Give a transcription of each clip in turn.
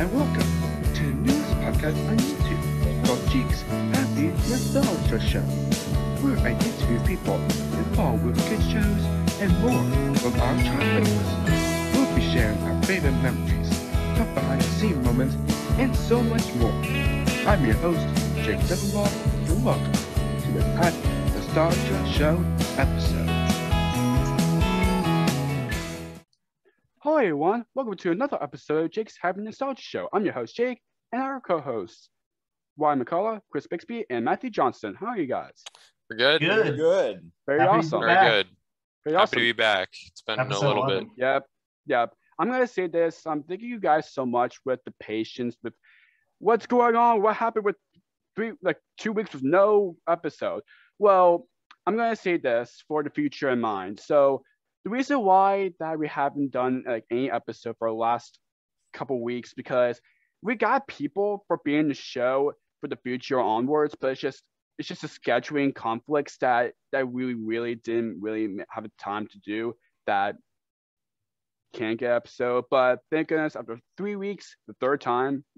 and welcome to the newest podcast on YouTube called Jake's Happy Nostalgia Show, where I interview people involved with kids shows and more from our childhood. We'll be sharing our favorite memories, top behind-the-scenes moments, and so much more. I'm your host, Jake Deffinbaugh, and welcome to the Happy Nostalgia Show episode. Hi everyone, welcome to another episode of Jake's Happy Nostalgia Show. I'm your host Jake, and our co-hosts Wyatt, McCullough, Chris Bixby, and Matthew Johnston. How are you guys? We're good. Good. Very Happy awesome. Very good. Very Happy awesome. to be back. It's been Episode a little 11. bit. Yep. I'm gonna say this. I'm thanking you guys so much with the patience with what's going on. What happened with 2 weeks with no episode? Well, I'm gonna say this for the future in mind. So the reason why that we haven't done any episode for the last couple weeks because we got people for being the show for the future onwards, but it's just the scheduling conflicts that we really didn't have the time to do that can't get episode. But thank goodness after 3 weeks, the third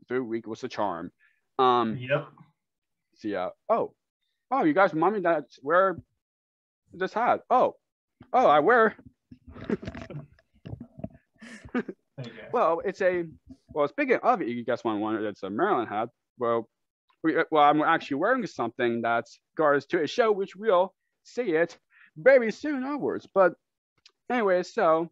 week was the charm. Yep. So yeah. Oh, you guys remind me that where this hat. Oh, I wear. Well, speaking of it, you guys want to wonder, it's a Maryland hat. Well, I'm actually wearing something that's regards to a show, which we'll see it very soon onwards. But anyway, so,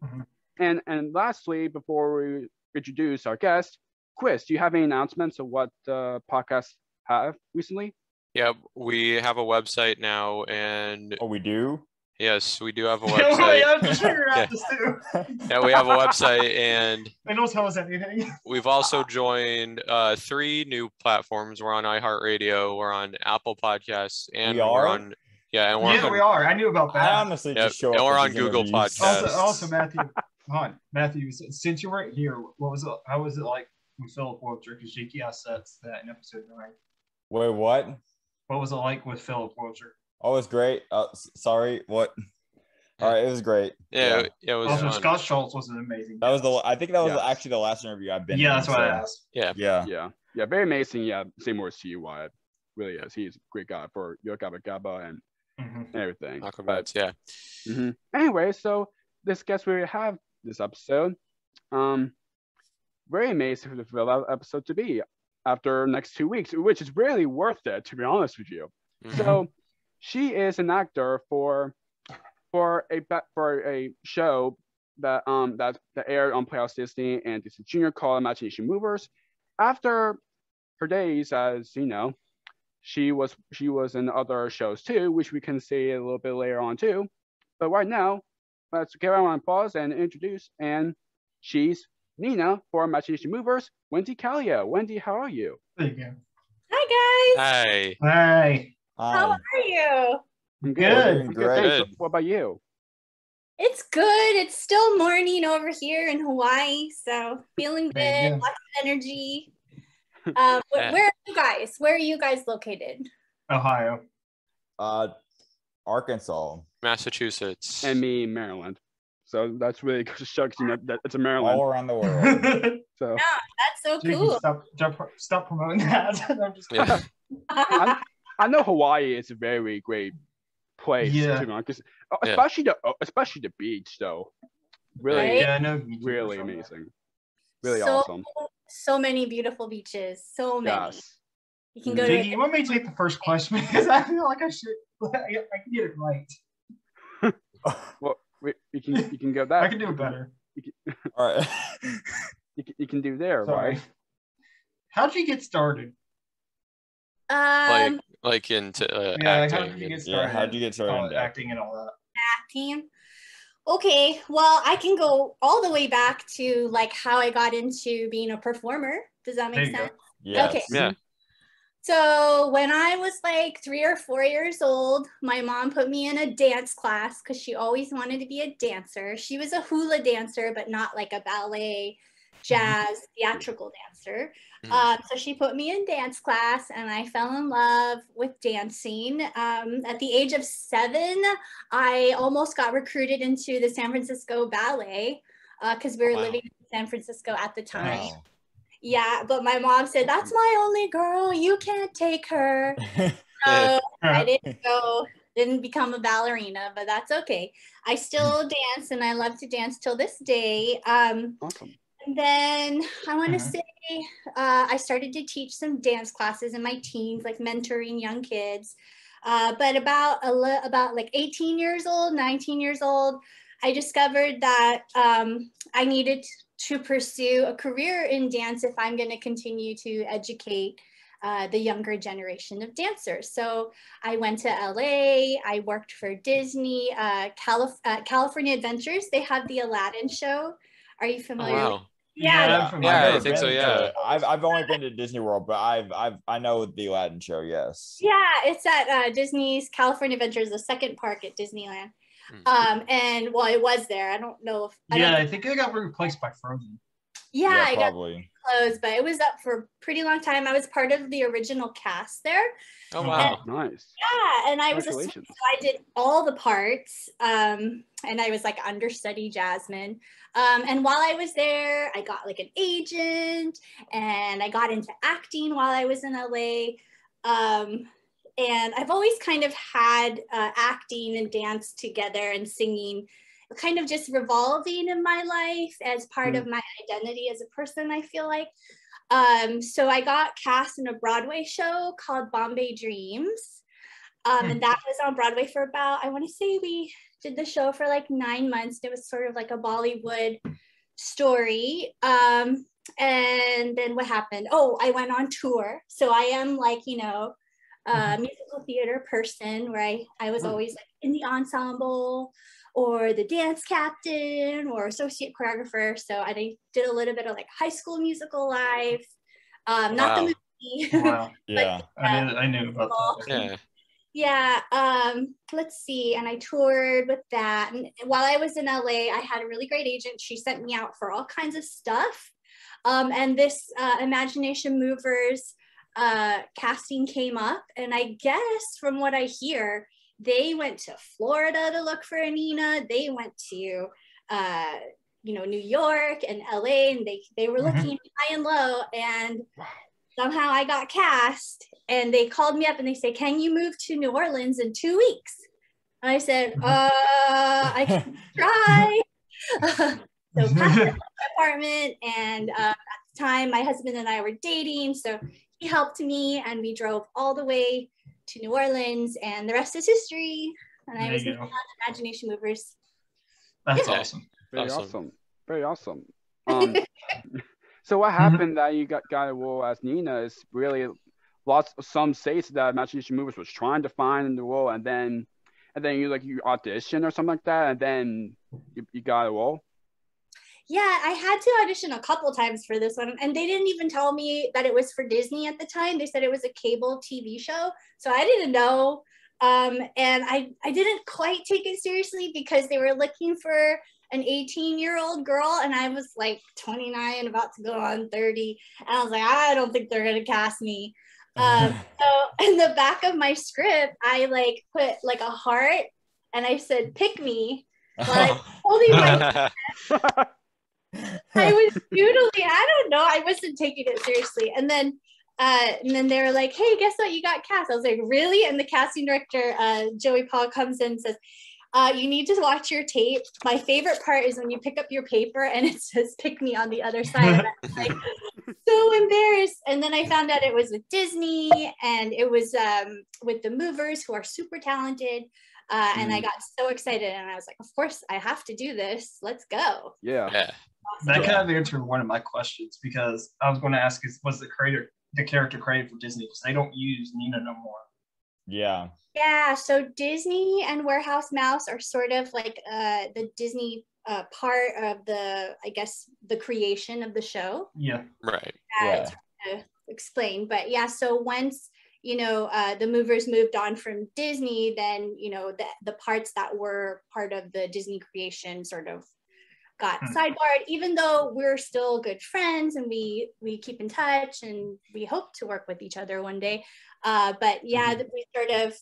and lastly, before we introduce our guest, Chris, do you have any announcements of what podcasts have recently? Yeah, we have a website now, and Oh, we do? yes, we do have a website. I'm just figuring out this too. Yeah, we have a website, and They don't tell us anything. we've also joined 3 new platforms. We're on iHeartRadio, we're on Apple Podcasts, and We we're are? on we Yeah, are we are. I knew about that. Oh, Oh, I honestly just show up and we're on Google Podcasts. Also, Matthew, since you weren't here, how was it like when Philip Wiltshire? Because Jakey asked that in episode 9. Wait, what? What was it like with Philip Wiltshire? Oh, it was great. Sorry, what? All right, it was great. Yeah, it was Also, fun. Scott Schultz was amazing. I think that was Yes. actually the last interview I've been Yeah, in, that's what I asked. Yeah. Yeah, very amazing. Yeah, same words to you, Wyatt. Really is. He's a great guy for Yo Gabba Gabba and everything. Acrobats, yeah. Anyway, so this guest we have this episode, very amazing for that episode to be after next 2 weeks, which is really worth it, to be honest with you. So she is an actor for a show that aired on Playhouse Disney and Disney Junior called Imagination Movers. After her days, as you know, she was in other shows too, which we can see a little bit later on too. But right now, let's give everyone a pause and introduce. And she's Nina for Imagination Movers, Wendy Calio. Wendy, how are you? There you go. Hi guys. Hey. Hey. How are you? I'm Good. Great. Thanks. What about you? It's good. It's still morning over here in Hawaii, so feeling There you good. go. Lots of energy. Where are you guys? Where are you guys located? Ohio. Arkansas. Massachusetts. And me, Maryland. So that's really shucks, that it's a Maryland. All around the world. So That's so Jakey, cool. stop promoting that. I'm just Yeah. I know Hawaii is a very great place Yeah. to be honest, Yeah. especially the beach though. Really, Right? Yeah, I know. really amazing. Really so, awesome. So many beautiful beaches. So many. Yes. You can go Jakey, to you want me to take the first question because I feel like I should. I can get it right. Well, you can go that. I can do it better. All right. You can do there, Sorry. right? How'd you get started? like into Yeah, like, how acting. did you get and- started? how'd you get started in acting and all that? acting. Okay, well, I can go all the way back to like how I got into being a performer. Does that There make you sense? go. Yes. Okay. Yeah. So when I was like 3 or 4 years old, my mom put me in a dance class because she always wanted to be a dancer. She was a hula dancer, but not like a ballet, jazz, theatrical dancer. So she put me in dance class and I fell in love with dancing. At the age of 7, I almost got recruited into the San Francisco Ballet because we were living in San Francisco at the time. Wow. Yeah, but my mom said, that's my only girl. You can't take her. So I didn't become a ballerina, but that's okay. I still dance and I love to dance till this day. Awesome. And then I want to say I started to teach some dance classes in my teens, like mentoring young kids. But about like 18 years old, 19 years old, I discovered that I needed to pursue a career in dance if I'm going to continue to educate the younger generation of dancers. So I went to LA, I worked for Disney, California Adventures. They have the Aladdin show. Are you familiar? Oh, wow. Yeah, I think so. Yeah. I've only been to Disney World, but I know the Aladdin show. Yes. Yeah, it's at Disney's California Adventures, the second park at Disneyland. And well, it was there. I don't know if I think it got replaced by Frozen. Yeah, I probably. got closed, but it was up for a pretty long time. I was part of the original cast there. Oh wow, nice. Yeah, and I was so I did all the parts, and I was like understudy Jasmine. And while I was there, I got like an agent, and I got into acting while I was in LA. And I've always kind of had acting and dance together and singing kind of just revolving in my life as part of my identity as a person, I feel like. So I got cast in a Broadway show called Bombay Dreams. And that was on Broadway for about, I want to say we did the show for like 9 months. It was sort of like a Bollywood story. And then what happened? Oh, I went on tour. So I am like, musical theater person where I was always like in the ensemble or the dance captain or associate choreographer. So I did a little bit of like High School Musical live, not the movie. Wow. Yeah. I knew about that. Yeah. Let's see. And I toured with that. And while I was in LA, I had a really great agent. She sent me out for all kinds of stuff. And this Imagination Movers casting came up. And I guess from what I hear, they went to Florida to look for Anina. They went to, New York and LA, and they were looking high and low. And somehow I got cast, and they called me up and they said, "Can you move to New Orleans in 2 weeks?" And I said, "I can try." So packed up my apartment, and at the time, my husband and I were dating, so he helped me, and we drove all the way to New Orleans, and the rest is history. And I was in Imagination Movers. That's awesome. Very awesome. Very awesome. So what happened that you got a role as Nina is really some states that Imagination Movers was trying to find in the role, and then you audition or something like that, and then you got a role. Yeah, I had to audition a couple times for this one, and they didn't even tell me that it was for Disney at the time. They said it was a cable TV show, so I didn't know. And I didn't quite take it seriously because they were looking for an 18-year-old girl, and I was like 29, about to go on 30, and I was like, I don't think they're gonna cast me. So in the back of my script, I like put like a heart, and I said, "Pick me." Like holding my I was doodling. I don't know. I wasn't taking it seriously. And then they were like, "Hey, guess what? You got cast." I was like, "Really?" And the casting director, Joey Paul, comes in and says, "You need to watch your tape. My favorite part is when you pick up your paper and it says 'pick me' on the other side." And I was like, so embarrassed. And then I found out it was with Disney, and it was with the Movers, who are super talented. And I got so excited, and I was like, "Of course, I have to do this. Let's go." Yeah. That kind of answered one of my questions, because I was going to ask, was the character created for Disney, because they don't use Nina no more. Yeah. Yeah, so Disney and Warehouse Mouse are sort of like the Disney part of the creation of the show. Yeah. Right. It's hard to explain, but yeah, so once the Movers moved on from Disney, then the parts that were part of the Disney creation sort of got sidebarred, even though we're still good friends and we keep in touch and we hope to work with each other one day. But yeah, we sort of,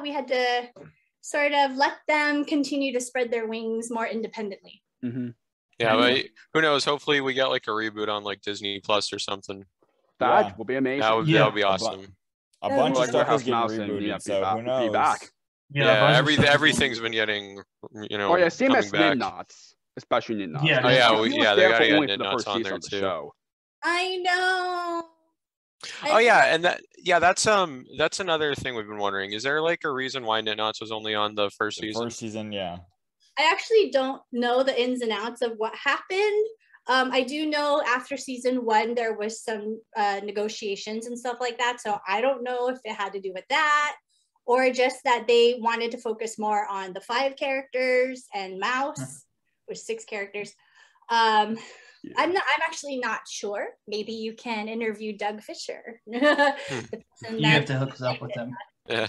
we had to sort of let them continue to spread their wings more independently. Mm-hmm. Yeah, but who knows? Hopefully we get like a reboot on like Disney Plus or something. That Yeah. will be amazing. That would be awesome. A That bunch would of be stuff Warehouse is getting Mouse and, rebooted, be so back, who be knows? back. Yeah, a bunch of stuff is everything's getting- been getting, Oh yeah, same coming as back. Knit-Knots, especially Knit-Knots. Yeah, Oh yeah, He was they there gotta for get only for the Knit-Knots first on season there of the too. show. I know. Oh yeah, and that's another thing we've been wondering. Is there like a reason why Knit-Knots was only on the first The season? first season, yeah. I actually don't know the ins and outs of what happened. I do know after season 1 there was some negotiations and stuff like that. So I don't know if it had to do with that or just that they wanted to focus more on the 5 characters and Mouse, which 6 characters. I'm actually not sure. Maybe you can interview Doug Fisher. You have to hook us up with them. Yeah.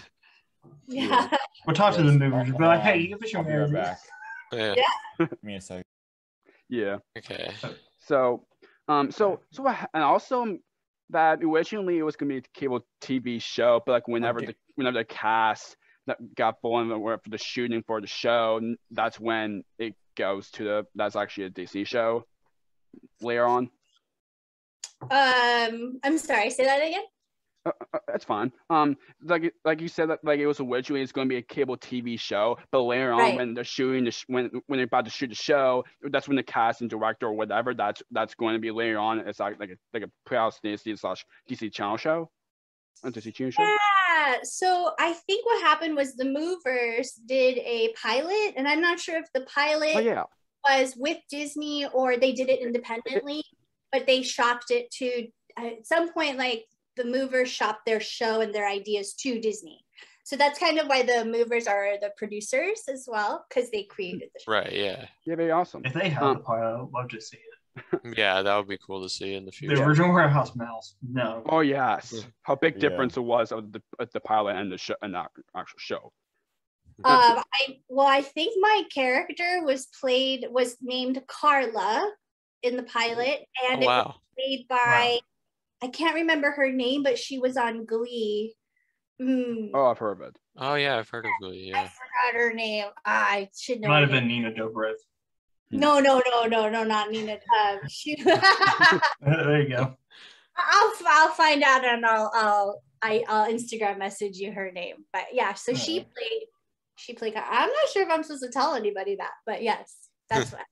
Yeah. We'll talk to the movers. We'll be like, hey, you Fisher I'll be right back. Yeah. Give me a second. Yeah. Okay. So, and also that originally it was gonna be a cable TV show, but like whenever the cast that got born for the shooting for the show, that's when it goes to that's actually a DC show later on. I'm sorry, say that again. That's fine. Like you said, that like it was originally it's going to be a cable TV show, but later on Right. when they're shooting when they're about to shoot the show, that's when the cast and director or whatever that's going to be later on. It's like a Playhouse DC channel show, a DC channel show. Yeah. So I think what happened was the movers did a pilot, and I'm not sure if the pilot Oh yeah. was with Disney or they did it independently, but they shopped it to at some point, like the movers shopped their show and their ideas to Disney. So that's kind of why the movers are the producers as well, because they created the show. Right. Yeah. Yeah, very awesome. If they have the pilot, I'd love to see it. Yeah, that would be cool to see in the The future. original Warehouse Mouse, no. Oh yes, how big Yeah. difference it was of the pilot and the show and the actual show. I think my character was named Carla in the pilot, and Oh, it was wow. played by I can't remember her name, but she was on Glee. Oh, I've heard of it. Oh yeah, I've heard of Glee. I Yeah. forgot her name. I should know. Might her have been name. Nina Dobrev. No, not Nina. She. There you go. I'll find out and I'll Instagram message you her name. But yeah, so she played. I'm not sure if I'm supposed to tell anybody that, but yes, that's what.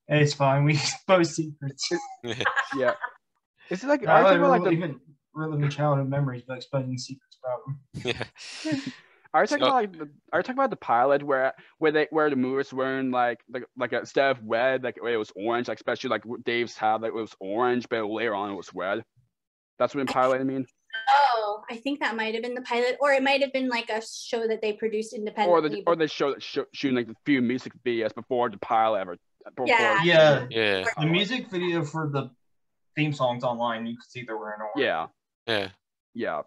Hey, it's fine. We expose secrets. Yeah. Is it like I are you like talking about like the even reliving childhood memories by exposing secrets about them. Yeah. Are you talking about the pilot where the movers wearing like instead of red, like it was orange, like especially like Dave's had like it was orange, but later on it was red. That's what the pilot I mean. Oh, I think that might have been the pilot, or it might have been like a show that they produced independently. Or they shooting like a few music videos before the pilot ever. Yeah. Yeah, Yeah. the music video for the theme songs online, you can see they're wearing orange. Yeah. Yeah. Yeah.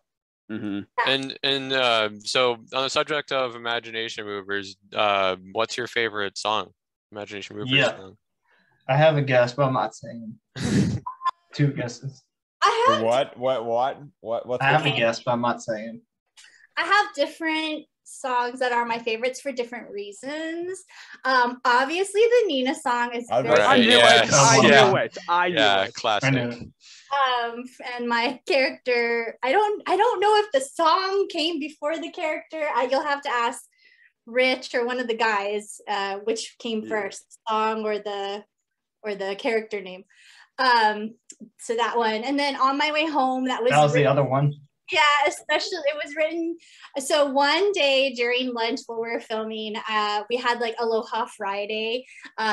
Mm-hmm. And so on the subject of imagination movers, what's your favorite song? Imagination movers Yeah. song. I have a guess, but I'm not saying. 2 guesses. I have I have a guess, but I'm not saying. I have different songs that are my favorites for different reasons. Obviously, the Nina song is I very I knew Yes. it. I Yeah. knew it. I knew Yeah, it. I classic. know. and my character. I don't know if the song came before the character. You'll have to ask Rich or one of the guys which came first, song or the character name. So that one, and then On My Way Home, that was the other one. Yeah, especially it was written. So one day during lunch while we were filming, we had like Aloha Friday.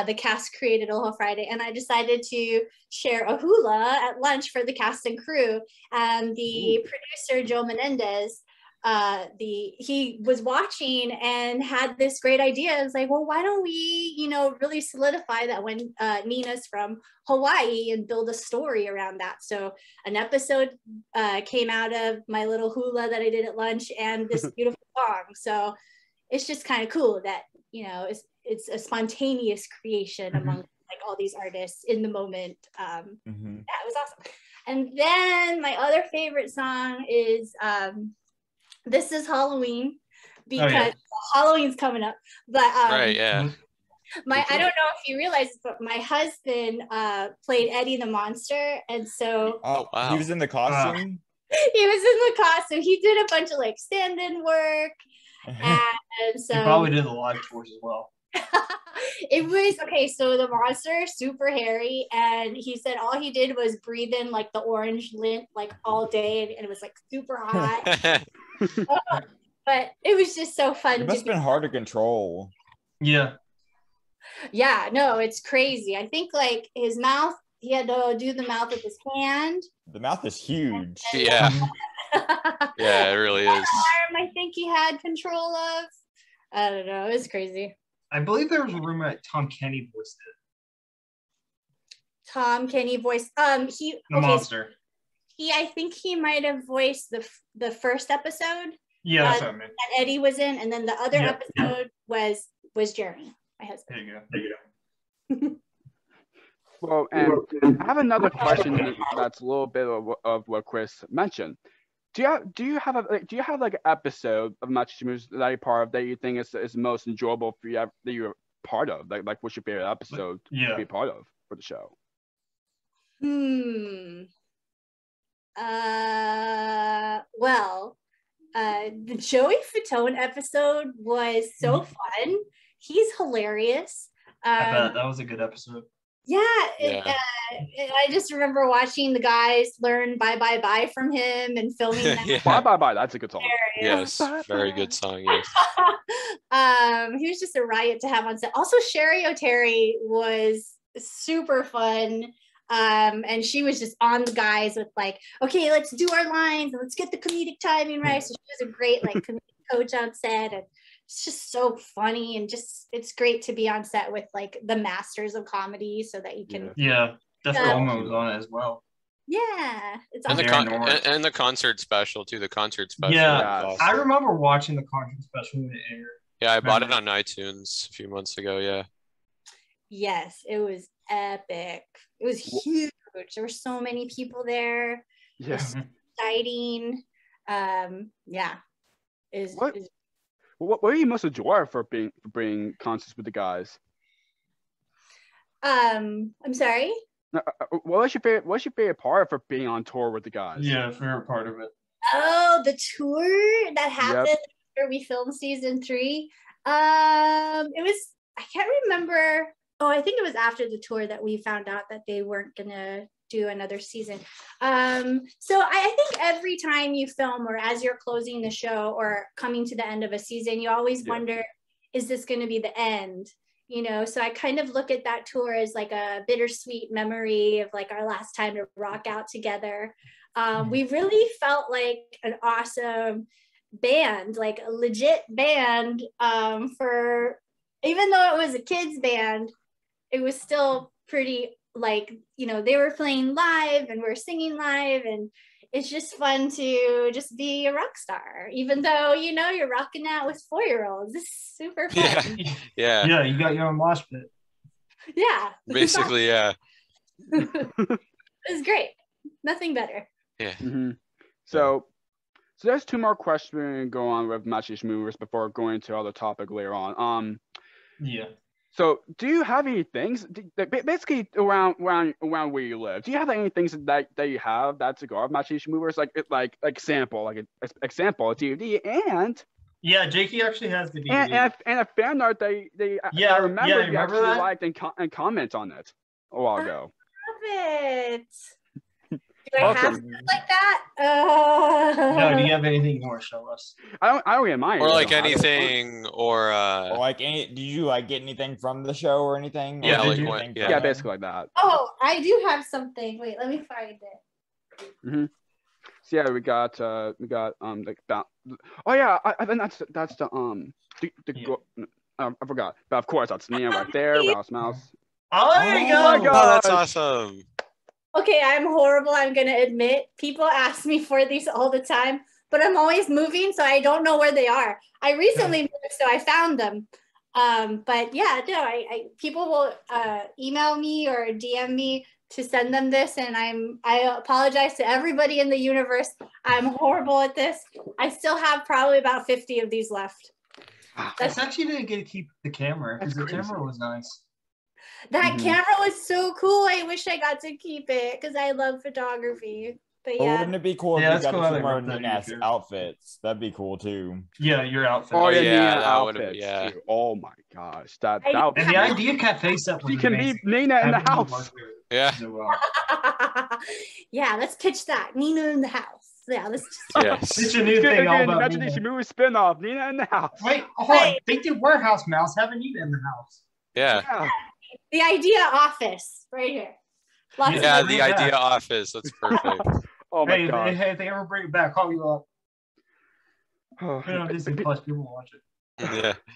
The cast created Aloha Friday, and I decided to share a hula at lunch for the cast and crew. And the producer Joe Menendez, he was watching and had this great idea. It was like, well, why don't we, really solidify that when Nina's from Hawaii and build a story around that. So an episode came out of my little hula that I did at lunch and this beautiful song. So it's just kind of cool that, it's a spontaneous creation among like all these artists in the moment. Yeah, it was awesome. And then my other favorite song is This Is Halloween, because Halloween's coming up. But Right, yeah. I don't know if you realize this, but my husband played Eddie the Monster, and so Oh, wow. he was in the costume. he was in the costume. He did a bunch of like stand-in work, and so He probably did the live tours as well. it was okay. So the monster, super hairy, and he said all he did was breathe in like the orange lint like all day, and it was like super hot. But it was just so fun. It must have been hard to control. Yeah. Yeah, no, it's crazy. I think like his mouth, he had to do the mouth with his hand. The mouth is huge. Yeah. Yeah, it really is. Arm, I think he had control of. I don't know. It was crazy. I believe there was a rumor that Tom Kenny voiced it. Tom Kenny voiced The monster. I think he might have voiced the first episode. Yeah, that's what I meant. That Eddie was in, and then the other episode was Jeremy, my husband. There you go. Well, and I have another question that's a little bit of what Chris mentioned. Do you have like an episode of Match Moves that you're part of that you think is most enjoyable for you that you're part of? Like what's your favorite episode to be part of for the show? Well, the Joey Fatone episode was so fun. He's hilarious. I bet that was a good episode. Yeah, I just remember watching the guys learn "Bye Bye Bye" from him and filming that. Yeah. Bye Bye Bye, that's a good song. Yes, very good song. Yes. He was just a riot to have on set. Also, Sherry O'Terry was super fun. And she was just on the guys with like, okay, let's do our lines and let's get the comedic timing right. So she was a great like comedic coach on set, and it's just so funny, and just it's great to be on set with like the masters of comedy so that you can Deffinbaugh was on it as well. Yeah, it's And awesome. and the concert special too. The concert special. Yeah, was awesome. I remember watching the concert special when it aired. Yeah, I bought it on iTunes a few months ago. Yeah. Yes, it was epic. It was huge. There were so many people there. Yeah. It was exciting. What are you most enjoy for being concerts with the guys? I'm sorry. What's your favorite part for being on tour with the guys? Yeah, favorite part of it. Oh, the tour that happened after we filmed season 3. It was, I can't remember. Oh, I think it was after the tour that we found out that they weren't gonna do another season. So I think every time you film or as you're closing the show or coming to the end of a season, you always wonder, is this gonna be the end? You know, so I kind of look at that tour as like a bittersweet memory of like our last time to rock out together. We really felt like an awesome band, like a legit band, for, even though it was a kids band, it was still pretty like, you know, they were playing live and we're singing live, and it's just fun to just be a rock star, even though, you know, you're rocking out with 4-year-olds. It's super fun. Yeah. Yeah, you got your own mosh pit. Yeah. Basically, yeah. It was great. Nothing better. Yeah. Mm-hmm. So there's 2 more questions we're gonna go on with Match Movers before going to other topic later on. Yeah. So do you have any things basically around where you live? Do you have any things that you have that's a guard Match Movers like example a DVD and Jakey actually has the DVD and a fan art I remember you actually that? liked and comment on it a while ago. I love it. Do I Awesome. have stuff like that? No, do you have anything you want to show us? I don't get mine. Or like anything, or like any? Did you like get anything from the show or anything? Yeah, Or like did you what- think yeah. from Yeah, it? basically like that. Oh, I do have something. Wait, let me find it. Mm-hmm. So yeah, we got like that. Oh yeah, I think that's the I forgot, but of course that's Nia right there. Mouse. Oh, there you Oh my go. God. oh, that's awesome. Okay, I'm horrible. I'm going to admit. People ask me for these all the time, but I'm always moving, so I don't know where they are. I recently moved, so I found them. But yeah, no, I people will email me or DM me to send them this, and I apologize to everybody in the universe. I'm horrible at this. I still have probably about 50 of these left. That's actually didn't get to keep the camera because the camera was nice. That camera was so cool. I wish I got to keep it because I love photography. But Or yeah. wouldn't it be cool if Yeah, you that's got cool to how see they more wrote that in your Nina's favorite. outfits? That'd be cool too. Yeah, your outfit. Oh yeah, yeah, Nina that would've- outfits yeah. too. Oh my gosh, that I- that And the idea cafe set was She can be amazing. Nina in the Having you house. work there Yeah. so well. Yeah, let's pitch that. Nina in the house. Yeah, let's just Yes. It's a new It's thing all gonna be an about imagination Nina. movie spin-off. Nina in the house. Wait, hold on. They did Warehouse Mouse having Nina in the house. Yeah. Yeah. the idea office right here. Lots of Yeah, ideas. the idea office. That's perfect. Oh my Hey, god. if they ever bring it back, call you up. Oh, Put it on Disney Plus. People will watch it.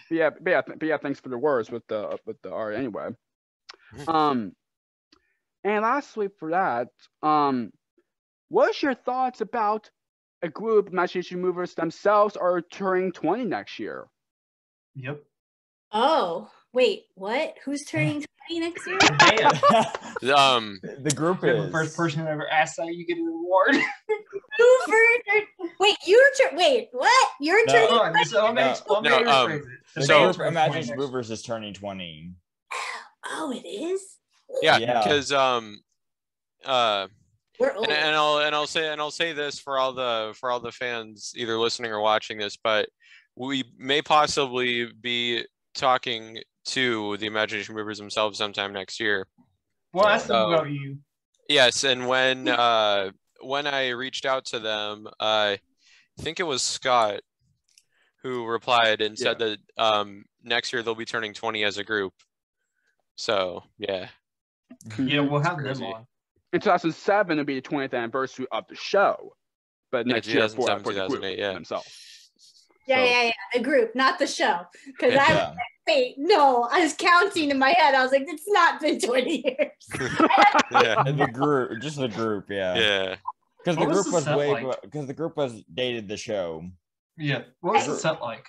Yeah. but yeah, thanks for the words with the art anyway. And lastly for that, what's your thoughts about a group imagination movers themselves are turning 20 next year? Yep. Oh, wait, what? Who's turning 20 next year? Damn. The group You're the is first person who ever asked that you get an award. Wait, wait, what? You're No. turning Hold on, so let me No, rephrase it. the So- group Imagination Movers is turning 20. Oh, it is? Yeah, Yeah. because We're old. and I'll say this for all the fans either listening or watching this, but we may possibly be talking to the Imagination Movers themselves sometime next year. Well, ask them Oh. about you. Yes, and when I reached out to them, I think it was Scott who replied and said that next year they'll be turning 20 as a group. So yeah. Yeah, we'll have crazy. them on. In 2007, it'll be the 20th anniversary of the show, but Yeah, next year for 2007, the group 2008, yeah. themselves. Yeah, the group, not the show. Because I was Yeah. like, wait, no, I was counting in my head. I was like, it's not been 20 years. Yeah. And the group, just the group, yeah. Yeah. Because the What was group the was set way, like? because the group was dated the show. Yeah. What was the set like?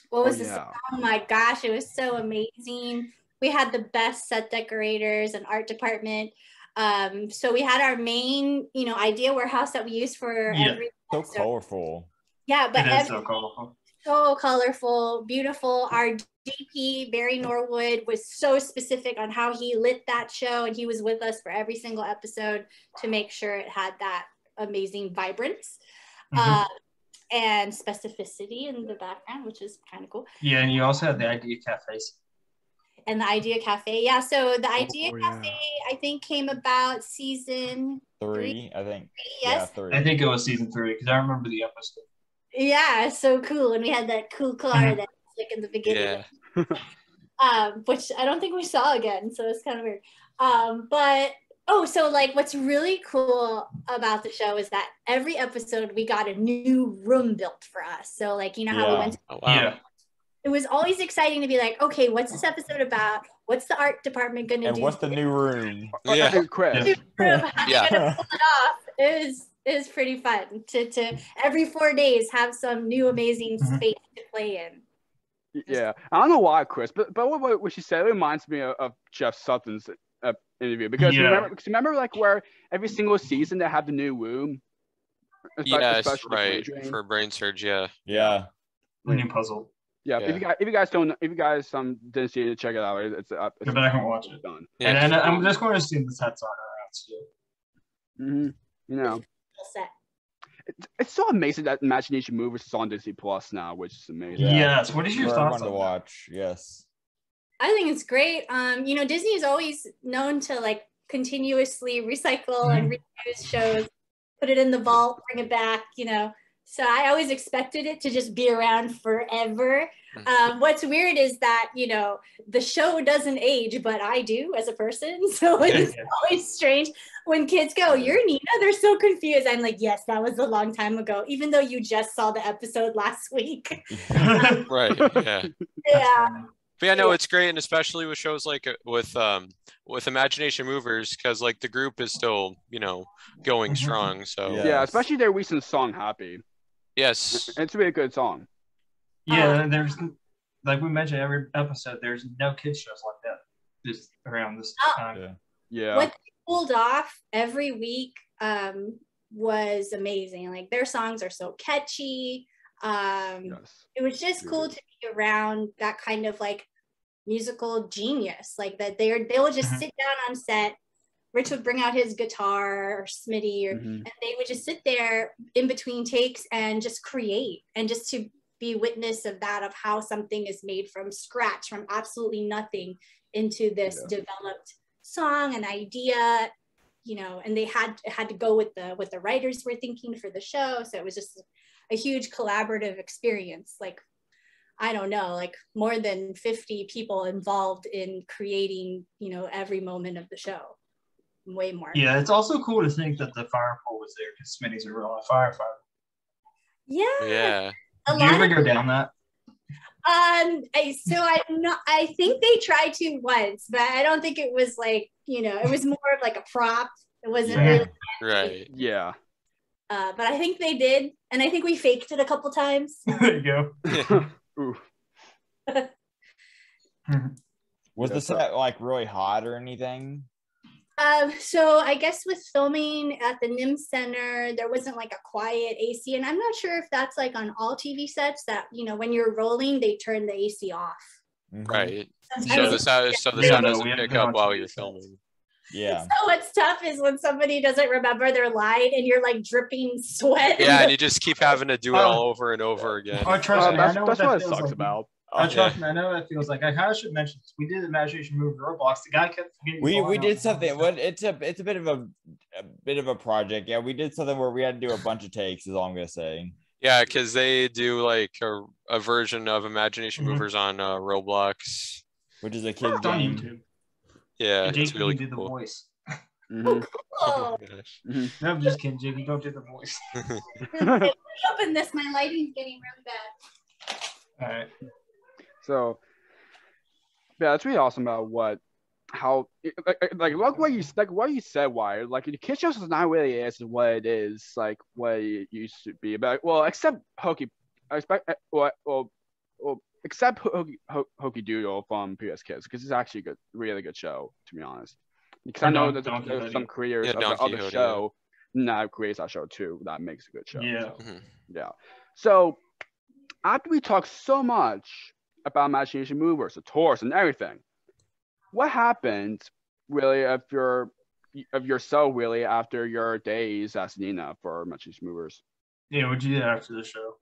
What was Oh, this? yeah. Oh my gosh, it was so amazing. We had the best set decorators and art department. So we had our main, idea warehouse that we used for Yeah. every So episode. colorful. Yeah, but It is so colorful. so colorful, beautiful. Our DP, Barry Norwood, was so specific on how he lit that show, and he was with us for every single episode to make sure it had that amazing vibrance and specificity in the background, which is kind of cool. Yeah, and you also had the idea cafes. And the Idea Cafe, yeah. So the Idea yeah. Cafe, I think, came about season 3, I think. Yes. Yeah, 3. I think it was season 3 because I remember the episode. Yeah, so cool. And we had that cool car that was like in the beginning. Yeah. Which I don't think we saw again, so it's kind of weird. So like what's really cool about the show is that every episode we got a new room built for us. So like, how we Yeah. went to, Oh, wow. Yeah. it was always exciting to be like, okay, what's this episode about? What's the art department gonna And do? what's the new room? Yeah. Hey, Chris. Yeah. How Yeah. you gonna pull it off? It was pretty fun to every 4 days have some new amazing space to play in. Yeah, I don't know why, Chris, but what she said reminds me of Jeff Sutton's interview because remember like where every single season they have the new room. Yes, especially the right. Conjuring. For Brain Surge, yeah. Yeah. The new puzzle. Yeah, Yeah. if you guys didn't see it, check it out. It's Go back and watch it. done. Yeah. And I'm just going to assume the sets aren't around still. Full set. It's so amazing that Imagination Movers is on Disney Plus now, which is amazing. Yeah. Yes. What is your For thoughts everyone to on that? watch, yes. I think it's great. Disney is always known to like continuously recycle and reuse shows, put it in the vault, bring it back, So I always expected it to just be around forever. What's weird is that, the show doesn't age, but I do as a person. So it's always strange when kids go, "You're Nina." They're so confused. I'm like, yes, that was a long time ago, even though you just saw the episode last week. Right. Yeah. Yeah. But yeah, no, it's great, and especially with shows like with Imagination Movers, because like the group is still, going strong. So Yeah. Yeah, especially their recent song "Happy." yes, It's a really good song. Yeah, there's, like we mentioned every episode, there's no kids shows like that just around this time. Yeah. What they pulled off every week was amazing. Like their songs are so catchy. Yes. It was just cool to around that kind of like musical genius, like that they'll just sit down on set. Rich would bring out his guitar or Smitty, and they would just sit there in between takes and just create, and just to be witness of that, of how something is made from scratch, from absolutely nothing into this developed song and idea, you know, and they had to go with the writers were thinking for the show. So it was just a huge collaborative experience. Like, I don't know, like more than 50 people involved in creating, you know, every moment of the show. Way more. Yeah, it's also cool to think that the fire pole was there because Smitty's a real life firefighter. Yeah. Did you ever go down that? I think they tried to once, but I don't think it was like, you know, it was more of like a prop. It wasn't really right. Yeah. But I think they did, and I think we faked it a couple times. There you go. Ooh. Was the set like really hot or anything? So I guess with filming at the NIM Center, there wasn't like a quiet AC, and I'm not sure if that's like on all TV sets that, you know, when you're rolling, they turn the AC off. Right. Sometimes So the sound doesn't pick up while you're filming. Yeah. So what's tough is when somebody doesn't remember their line and you're like dripping sweat. Yeah, and you just keep having to do it all over and over again. Oh, trust me, I know that's what what that it feels sucks like. about. Trust me, I know what that feels like. I kind of should mention this. We did the Imagination Movie Roblox. The guy kept forgetting. We did something. What it's a bit of a project. Yeah, we did something where we had to do a bunch of takes. Is all I'm gonna say. Yeah, because they do like a version of Imagination Movers on Roblox, which is a kid's It's on game. YouTube. Yeah, And Jake, it's really you did the cool. voice. Mhm. Oh, No, I'm just kidding, Jake. You don't do the voice. open this. My lighting's getting really bad. All right. So, yeah, it's really awesome about how what you said, Wyatt. Like the kids shows is not really is what it is, like what it used to be. But well, except Hokey, except Hokey Doodle from PS Kids, because it's actually a good, really good show, to be honest. Because I know that there's some creators of the other show now creates that show too. That makes a good show. Yeah. So, yeah. So after we talk so much about Imagination Movers, the tours, and everything, what happened really of your show really after your days as Nina for Imagination Movers? Yeah, what'd you do after the show?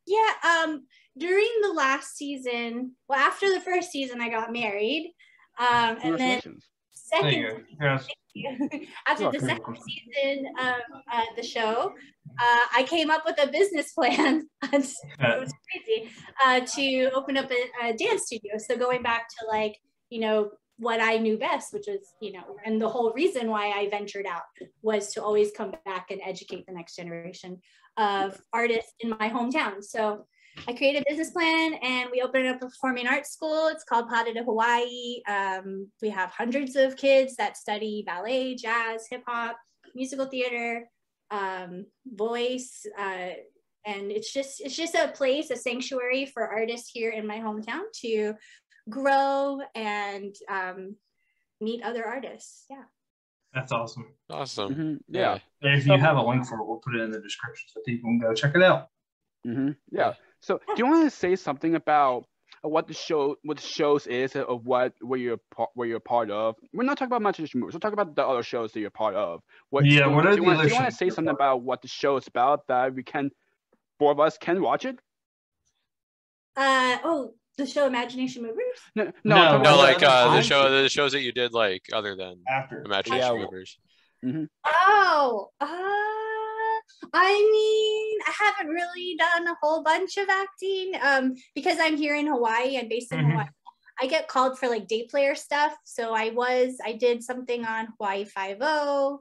Yeah, during the last season, well, after the first season, I got married. And then Congratulations. second, Yes. after the second season of the show, I came up with a business plan. It was crazy to open up a dance studio. So going back to like, you know, what I knew best, which was, you know, and the whole reason why I ventured out was to always come back and educate the next generation of artists in my hometown. So I created a business plan and we opened up a performing arts school. It's called Pada de Hawaii. We have hundreds of kids that study ballet, jazz, hip hop, musical theater, voice, and it's just a place, a sanctuary for artists here in my hometown to grow and meet other artists. Yeah. That's awesome. Awesome. Mm-hmm. Yeah. And if you have a link for it, we'll put it in the description so people can go check it out. Mm-hmm. Yeah. So do you want to say something about what the shows is, of what you're part of? We're not talking about Imagination Movers. We're talking about the other shows that you're part of. What are the other do you want to shows say you're something part about what the show is about that four of us can watch it? The show Imagination Movers? No, like the the shows that you did like other than after Imagination Movers. Mm-hmm. Oh, I mean, I haven't really done a whole bunch of acting because I'm here in Hawaii and based in Hawaii. I get called for like day player stuff. So I did something on Hawaii 5-0.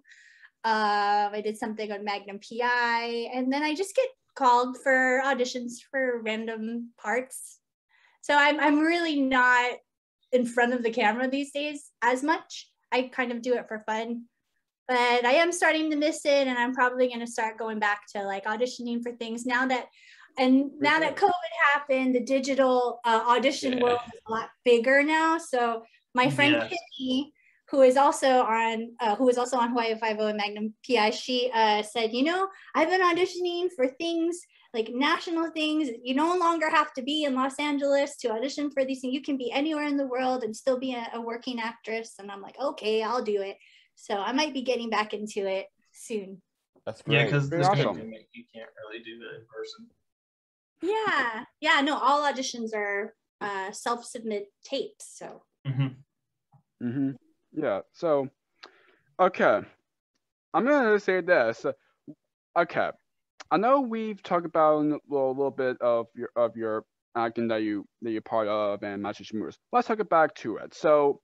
I did something on Magnum PI, and then I just get called for auditions for random parts. So I'm really not in front of the camera these days as much. I kind of do it for fun. But I am starting to miss it, and I'm probably going to start going back to like auditioning for things now that COVID happened. The digital audition world is a lot bigger now. So my friend Kitty, who is also on Hawaii 5-0 and Magnum PI, she said, you know, I've been auditioning for things like national things. You no longer have to be in Los Angeles to audition for these things. You can be anywhere in the world and still be a working actress. And I'm like, okay, I'll do it. So I might be getting back into it soon. That's great. Yeah, because this awesome. pandemic, you can't really do it in person. Yeah, no, all auditions are self-submit tapes. So Yeah. So, okay, I'm gonna say this. Okay, I know we've talked about a little bit of your acting that you're part of and Matches Moves. Let's talk back to it. So,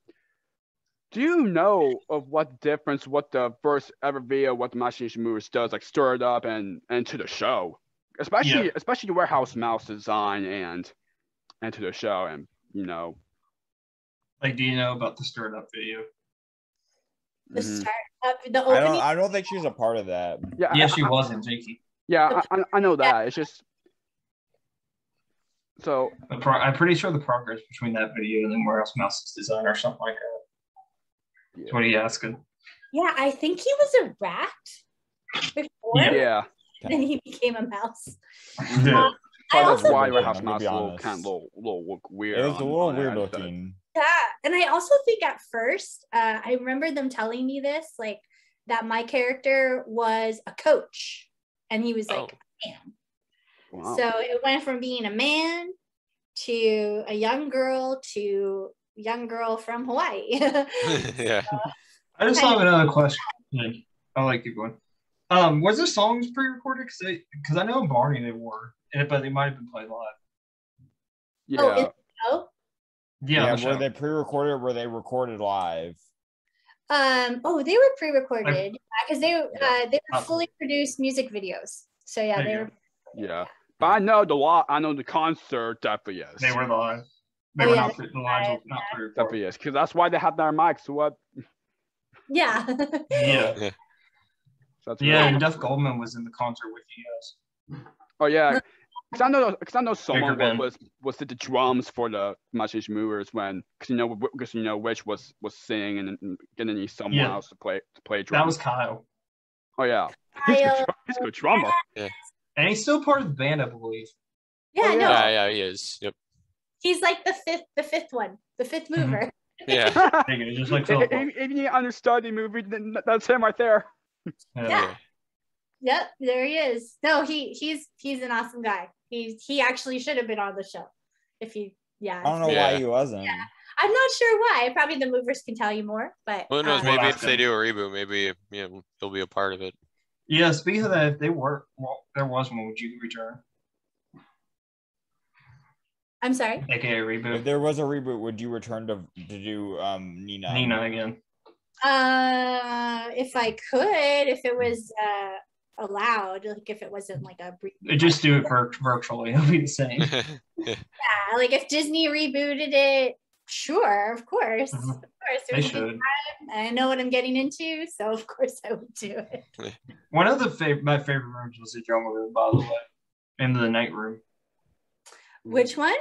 do you know of what difference what the first ever video what the Matches Moves does like stir it up and to the show, especially the warehouse mouse design and to the show and Like, do you know about the stirred up video? the start of the I opening. don't think she's a part of that. Yeah. Yes, she wasn't, Jakey. Yeah, I know that. It's just so. I'm pretty sure the progress between that video and then Warehouse Mouse's design or something like that. That's what are you asking? Yeah, I think he was a rat before. Yeah. Then he became a mouse. Yeah. I That's also, why I'm Warehouse gonna Mouse be a little honest. kind of little weird. It was a little on weird that. looking. yeah, and I also think at first, I remember them telling me this, like that my character was a coach, and he was like a man. Wow. So it went from being a man to a young girl to young girl from Hawaii. Yeah. I just have another question. I like keep going. Was the songs pre-recorded? Because I know in Barney they were, but they might have been played live. Yeah. Oh, Yeah, Were they pre-recorded or were they recorded live? they were pre-recorded because they were fully produced music videos. So yeah, they were. Yeah. But I know the concert definitely is. They were live. They Oh, were yeah, not the lines were not pre-recorded. Definitely is because that's why they have their mics. So what? Yeah. Yeah. So that's Yeah, really- and Duff Goldman was in the concert with you guys. Oh yeah. Because I know someone Ben. was did the drums for the Matches Movers when because Rich was singing and getting someone else to play drums. That was Kyle. Oh yeah. Kyle. He's a good drummer. And he's still part of the band, I believe. Yeah, no, Yeah, he is. Yep. he's like the fifth one, the fifth mover. Yeah. Just like Philip. If you understudy movie, then that's him right there. Yeah. Yep, there he is. No, he's an awesome guy. He actually should have been on the show. If he, I don't know why he wasn't. Yeah. I'm not sure why. Probably the movers can tell you more. But Who knows? Maybe if they do a reboot, maybe he'll be a part of it. Yeah, speaking of that, if they were, there was one, would you return? I'm sorry. AKA reboot. If there was a reboot, would you return to do Nina? Nina again. If I could, if it was allowed, like if it wasn't like a Just do it virtually. It'll be the same. yeah, like if Disney rebooted it, sure, of course. Mhm. Of course. They should. I know what I'm getting into, so of course I would do it. One of my favorite rooms was the jungle room, by the way, and the night room. Which one?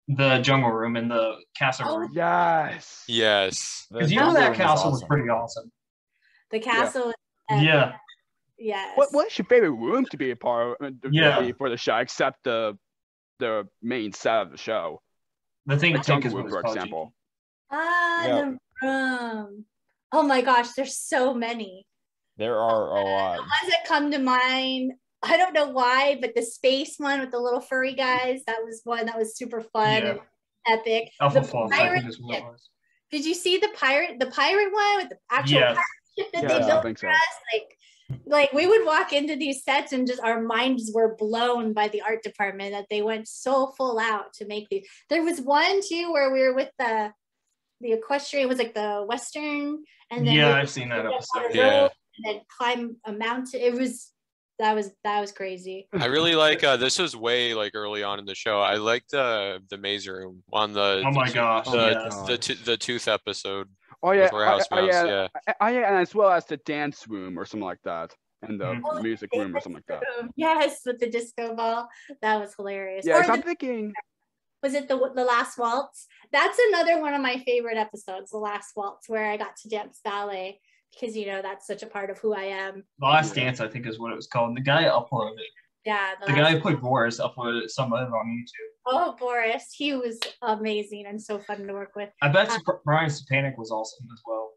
The jungle room and the castle room. Yes. Yes. Because you know that castle was pretty awesome. The castle. Yeah. Yes. What's your favorite room to be a part of? For the show, except the main set of the show. The thing Jungle is what room, it's for called, example. The room. Oh my gosh, there's so many. There are a The lot. ones that come to mind, I don't know why, but the space one with the little furry guys, that was one that was super fun and epic. Alpha The Falls, I pirate think is what it was. Did you see the pirate one with the actual pirate ship that they I built think for so. us? Like we would walk into these sets and just our minds were blown by the art department that they went so full out to make these. There was one too where we were with the equestrian, it was like the Western, and then I've seen that episode. Yeah. and then climb a mountain. That was crazy. I really like this was way like early on in the show. I liked the maze room on the Oh my gosh. the tooth episode. Oh yeah. With Warehouse Mouse, yeah. And as well as the dance room or something like that, and the Mhm. music room or something like that. Yes, with the disco ball. That was hilarious. Yeah, Or so I'm thinking. was it the last waltz? That's another one of my favorite episodes, the last waltz, where I got to dance ballet because that's such a part of who I am. The Last Dance, I think, is what it was called. The guy uploaded it. Yeah. The guy who played Boris uploaded some of it on YouTube. Oh, Boris. He was amazing and so fun to work with. I bet Brian Stepanek was awesome as well.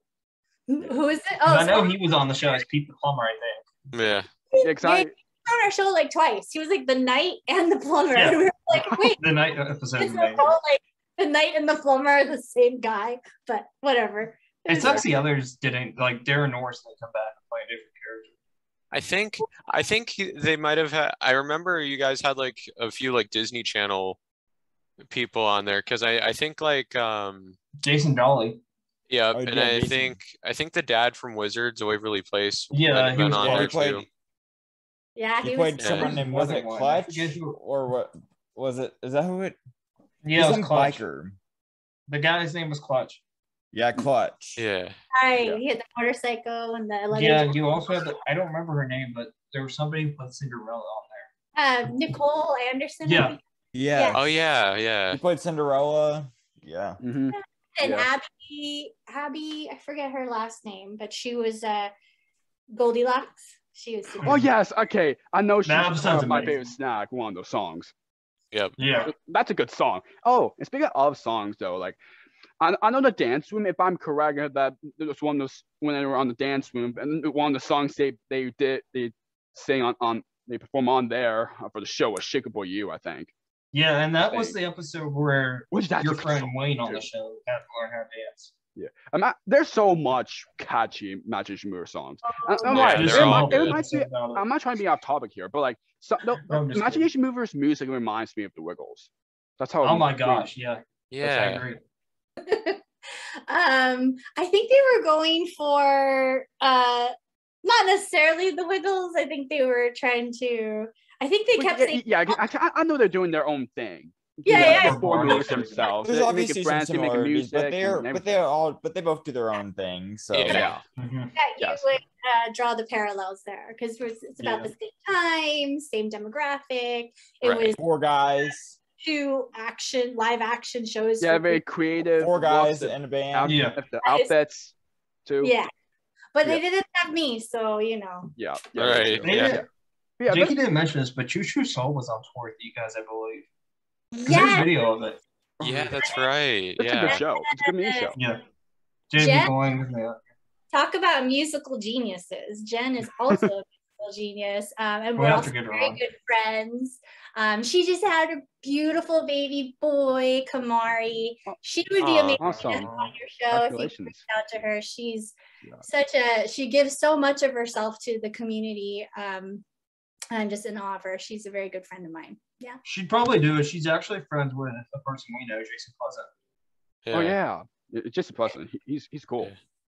Who is it? 'Cause Oh, I know he was on the show as Pete the Plumber, I think. Yeah. he was on our show like twice. He was like the knight and the plumber. Yeah. And we were like, wait, The night episode. it's all like the knight and the plumber are the same guy, but whatever. It sucks the others didn't, like Darren Norris didn't come back and play a different character. I think they might have had. I remember you guys had like a few like Disney Channel people on there because I think like Jason Jolly. yeah, Oh, and yeah, I Jason. think the dad from Wizards of Waverly Place Yeah, might have he been was- on yeah, there he played- too. Yeah, He he played was. someone named, was it Wasn't one. I Clutch? forget who- Or what was it? Is that who it? Yeah, He's it some was Clutch. biker. The guy's name was Clutch. Yeah, Clutch. Yeah. Right. Yeah. He had the motorcycle and the Yeah, luggage. you also had I don't remember her name, but there was somebody who played Cinderella on there. Nicole Anderson. I Yeah. think. Yeah. Oh yeah, yeah. He played Cinderella. Yeah. Mm-hmm. And Yeah. Abby, I forget her last name, but she was Goldilocks. She was super. Oh yes, okay. I know she's That episode's my amazing. favorite snack. One of those songs. Yep. Yeah. That's a good song. Oh, and speaking of songs though, like I know the dance room. If I'm correct, that there was one of those when they were on the dance room, and one of the songs they sing on they perform on there for the show was "Shakeable You," I think. Yeah, and that was Thing. the episode where Which that's your a good friend song, Wayne on too. the show had to learn how to dance. There's so much catchy Magic Mover songs. I'm Oh, like, Yeah, it they're all might- it good. might be- I'm not trying to be off topic here, but like, I'm just Imagination Movers music reminds me of the Wiggles. That's how. Oh my gosh, yeah. I Yeah. agree. I think they were going for not necessarily the Wiggles. I think they were trying to. I think they kept saying. Yeah, I know they're doing their own thing. Yeah. They're four movies themselves. There's They're obviously making some brands, they're making similarities, music, but they both do their own thing. So Yeah. Mhm. That you Yes. would draw the parallels there because it's about Yeah. the same time, same demographic. It Right. was four guys, two live action shows. Yeah, for very people. creative. four guys looks, in a band. Yeah. the outfits too. Yeah, but they Yeah. didn't have me, so you know. Yeah. Right. They Yeah. did- Yeah, Jakey didn't mention this, but Choo Choo Soul was on tour with you guys, I believe. 'Cause there's Yeah, video of it. Yeah, that's right. it's a Yeah. good show. It's a good mini show. Yeah. Jamie Jen- going with me. talk about musical geniuses. Jen is also a musical genius, and We we're have also to get her very on. good friends. She just had a beautiful baby boy, Kamari. She would be Aw, amazing awesome. on your show if you Congratulations. reach out to her. She's Yeah. she gives so much of herself to the community. I'm just in awe of her. She's a very good friend of mine. Yeah. She'd probably do it. She's actually friends with a person we know, Jason Pleasant. Oh yeah, Jason Pleasant. He's cool.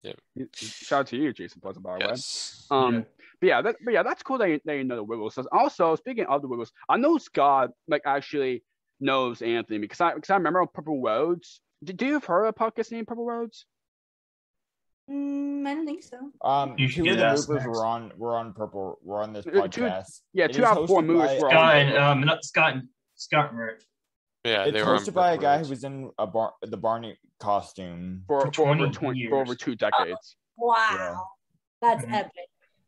Yeah. Shout out to you, Jason Pleasant, by the way. Yes. But yeah, that's cool that you know the Wiggles. Also, speaking of the Wiggles, I know Scott like actually knows Anthony because I remember on Purple Roads. Do you have heard of a podcast named Purple Roads? I don't think so. You should Two of get the asked movers next. were on this Two- podcast. Yeah, It 2 is out of 4 hosted movies by- were Scott on. and Scott and Rick. Yeah, It's they were on hosted by a Purple guy Roads. who was in the Barney costume. for for 20 for over 2 decades. Wow. That's Mhm. epic.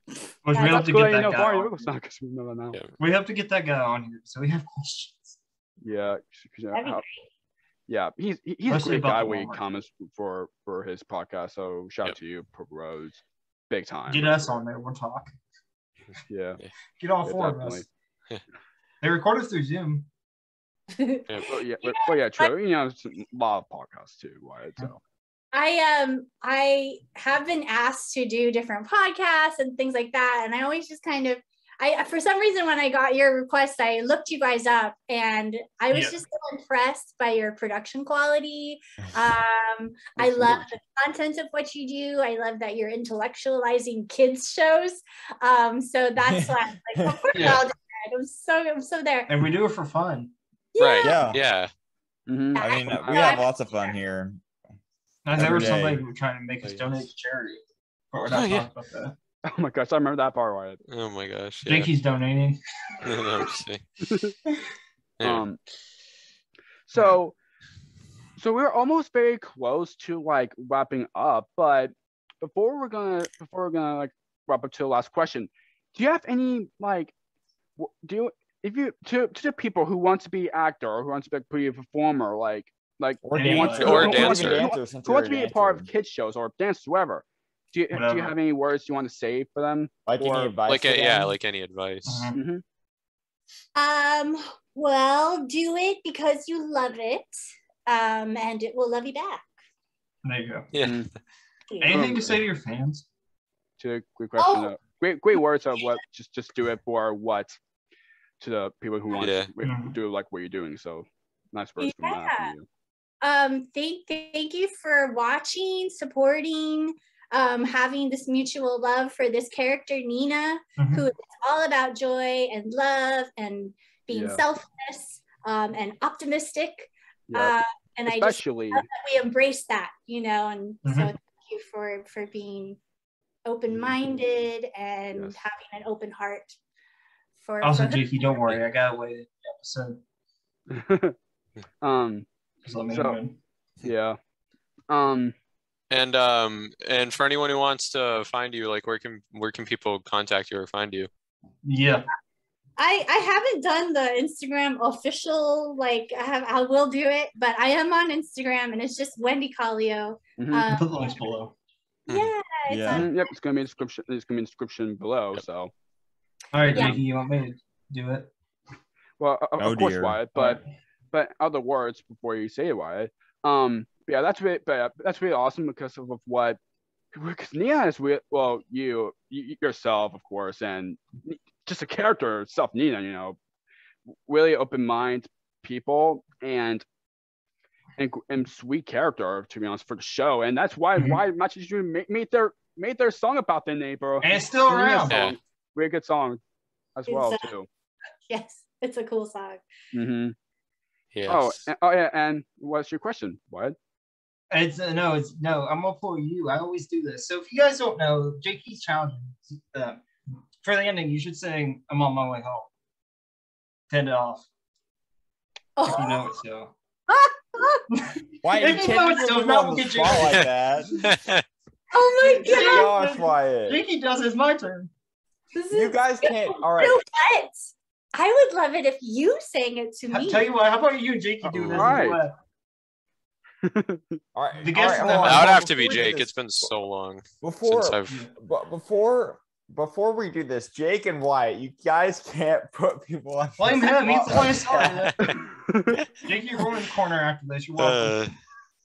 Which we Yeah, have That's to cool get that you that know guy Barney on. Wiggles now because we know that now. Yeah. We have to get that guy on here, so we have questions. Yeah, That'd be great. yeah, he's a Mostly great about guy the when he Walmart. comments for his podcast. So shout out to you, Purple Roads, big time. Get us on there. We'll talk. Yeah, Get all Yeah, 4 of definitely. us. They record us through Zoom. yeah, true. You know, it's a lot of podcasts too, Wyatt. So I have been asked to do different podcasts and things like that, and I always just kind of for some reason when I got your request, I looked you guys up, and I was Yeah. just so impressed by your production quality. I Thanks so love much. the content of what you do. I love that you're intellectualizing kids shows. So that's why I'm like, of course Yeah. I'll do that. I'm so there. And we do it for fun. Right. Yeah. Yeah. mhm. I mean, we have lots of fun here. And there Every was day. somebody who was trying to make us Oh, donate yes. to charity. But we're not Oh, yeah. talking about that. Oh my gosh, I remember that part, Wyatt. Oh my gosh. Yeah. Jakey's donating. No, I'm just kidding. Yeah. So we're almost very close to like wrapping up, but before we're gonna like wrap up to the last question, do you have any like do you, if you to the people who want to be actor or who want to be a performer, Or Anyone. dancer. Or Who wants to be dancer. a dancer since who wants to you're be a part of dancer? kids shows or dance, whoever? Do you Whatever. have any words you want to say for them? Like any Or- advice? Like for yeah, them? like any advice. Mhm. Well, do it because you love it, and it will love you back. There you go. Yeah. Mhm. Anything to say to your fans? To a quick question, Oh. great words of what just do it for what to the people who want Yeah. to do like what you're doing. So nice words from that from you. Thank you for watching, supporting, having this mutual love for this character Nina, Mhm. who is all about joy and love and being Yeah. selfless and optimistic. Yeah. And I just Especially love that we embrace that, and so Mhm. thank you for being open-minded and Yes. having an open heart. Also, for Jakey, don't worry. I got away the episode. Just let me So- know when. yeah. And for anyone who wants to find you, like where can people contact you or find you? Yeah. I haven't done the Instagram official, I will do it, but I am on Instagram and it's just Wendy Calio. Mhm. I'll put the links below. Yeah, it's Yeah. on. Yep, it's gonna be in description. It's gonna be in description below. Yep. So, All right, Yeah. Jakey, you want me to do it? well, Oh, of course, dear. Wyatt. All right. But other words before you say it, Wyatt. Yeah, that's really awesome because of what, because Nia is well, you yourself, of course, and just a character itself, Nina. Really open mind people and sweet character, to be honest, for the show, and that's why Mhm. Match made their song about their neighbor. And it's still Nina around. song. Really good song as well It's, too. Yes, it's a cool song. Mm-hmm. Yes. And what's your question? What? It's no. I'm gonna pull you. I always do this. So if you guys don't know, Jakey's challenge for the ending, you should sing "I'm on my way home." Turn it off if you know it still. Why are you If you know kidding? it, so Put me now on we'll the get you. spot like that? Oh my god! Gosh, Wyatt. Jakey does. It's my turn. This You is guys can't. All You right. know what? I would love it if you sang it to me. Tell you what. How about you and Jakey do this? Alright. All right. The guest all in the hold on, That would Before have to be before we do Jake. this- It's been so long Before, since I've. before we do this, Jake and Wyatt, you guys can't put people on. Blame the him. He's the one who spot started like it. Jakey, you're going in the corner after this. You're welcome.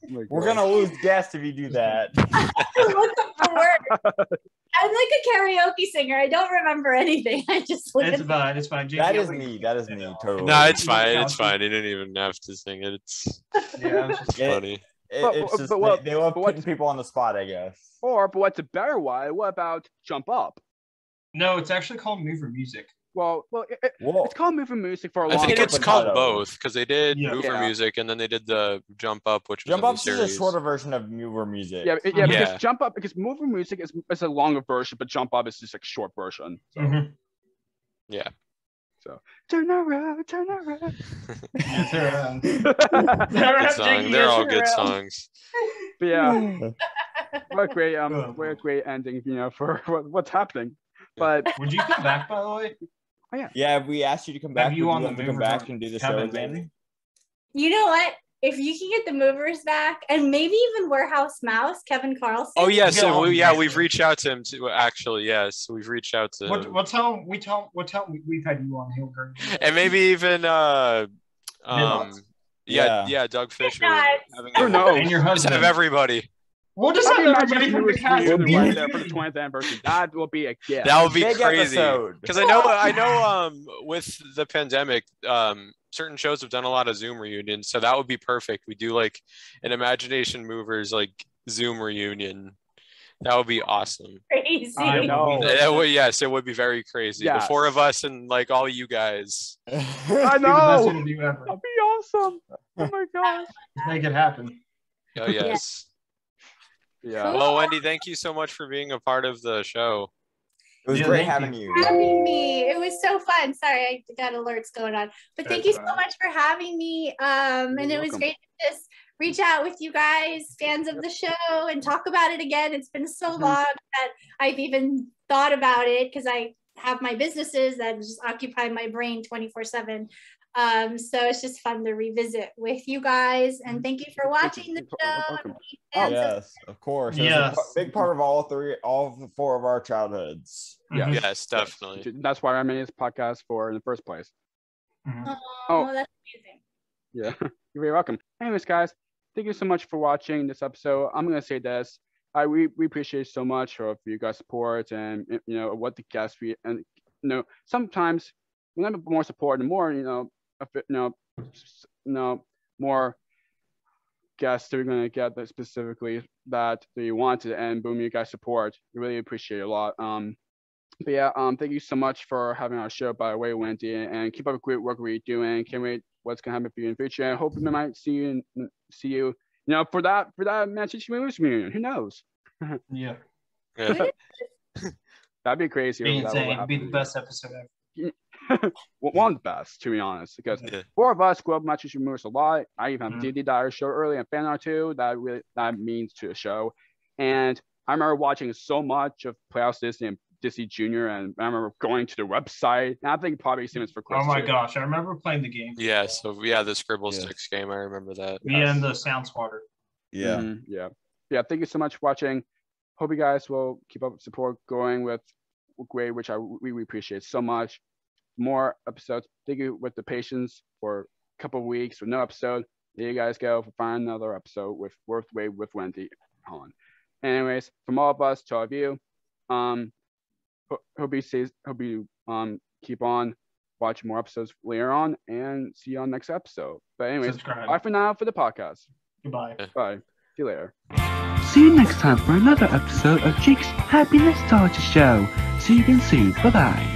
Oh my We're God. gonna lose guests if you do that. Look up the word. I'm like a karaoke singer. I don't remember anything. I just look It's at fine. It's fine. Jakey, That I'll is leave me. you. That is me. Totally. No, it's You don't fine. count It's it. fine. You didn't even have to sing it. It's Yeah, I was just funny. It's just they love putting people on the spot, I guess. But what's a better way? What about Jump Up? No, it's actually called Mover Music. Well, Whoa. it's called Moving Music for a I long think time. it's Potato. called both because they did Yeah. Mover Yeah. Music and then they did the Jump Up, which was Jump a new Up's just a series. shorter version of Mover Music. Yeah, Yeah. because Jump Up, because Moving Music is a longer version, but Jump Up is just a short version. So, Mhm. Yeah. so turn around, turn around. Yeah, turn around. Good song. Jakey, They're all turn good around. songs. But yeah, what a great ending, for what's happening. But Would you come back, by the way? Yeah, we asked you to come back. Have you Would on love the to come Mover back Talk? and do the Kevin, show again? maybe. You know what? If you can get the movers back, and maybe even Warehouse Mouse, Kevin Carlson. Oh yes, Yeah, so yeah. we've reached out to him too. Actually, yes, we've reached out to him. What time we've had you on Hill Green? And maybe even Midnights. yeah, Doug Fisher. Midnights. Having Who him- knows? And your Just husband. have everybody. We'll just Happy have Magic's everybody from the newest cast. reunion be right huge. there for the 20th anniversary. That will be a gift. That would be Big crazy. episode. Because I know with the pandemic, certain shows have done a lot of Zoom reunions, so that would be perfect. We do like an Imagination Movers like Zoom reunion. That would be awesome. Crazy. I know. That would, yes, it would be very crazy. The Yes. four of us and like all you guys. I Be the best know. interview ever. That'd be awesome. Oh my gosh. Just make it happen. Oh yes. Yeah. Well, Wendy, thank you so much for being a part of the show. It was Yeah, great thank having you. Having me. It was so fun. Sorry, I got alerts going on. But thank you That's so fine. much for having me. And it was welcome. great to just reach out with you guys, fans of the show, and talk about it again. It's been so long that I've even thought about it because I have my businesses that just occupy my brain 24/7. So it's just fun to revisit with you guys. And thank you for watching the show. Yes, of course. It was a big part of all four of our childhoods. Yeah. Yes, definitely. Yes. That's why I made this podcast for in the first place. Oh, that's amazing. Yeah, you're very welcome. Anyways, guys, thank you so much for watching this episode. I'm gonna say this. We appreciate so much of you guys' support and what the guests sometimes we have more support and more more guests that we're gonna get that specifically that you wanted, and boom, you guys support. We really appreciate it a lot. But yeah, thank you so much for having our show, by the way, Wendy, and keep up the great work we're doing. Can't wait what's gonna happen for you in the future. I hope we might see you for that Manchester Moves reunion. Who knows? Yeah. That'd be crazy. Be insane. It'd be the best episode ever. One of the best, to be honest, because four of us grew up Manchester Moves a lot. I even have D&D Dire show early and fan art too. That means to the show, and I remember watching so much of Playhouse Disney and Disney Junior, and I remember going to the website. And I think probably same as for Chris. Oh my too. gosh, I remember playing the game. Yeah, so the Scribble Sticks game, I remember that. Yeah, and the Sound Swatter. Yeah. Yeah. Thank you so much for watching. Hope you guys will keep up support going with Grade, which we appreciate so much. More episodes. Thank you with the patience for a couple of weeks with no episode. There you guys go for find another episode with Worth Wave with Wendy on. Anyways, from all of us to all of you, hope you keep on watching more episodes later on, and see you on next episode. But anyways, bye for now for the podcast. Goodbye. Bye. See you later. See you next time for another episode of Jake's Happy Nostalgia Show. See you again soon. Bye-bye.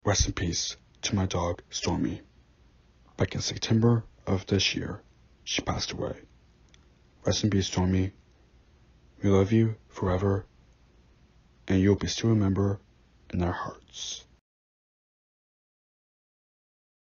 Rest in peace to my dog, Stormy. Back in September of this year, she passed away. Rest in peace, Stormy. We love you forever, and you'll be still remembered in our hearts.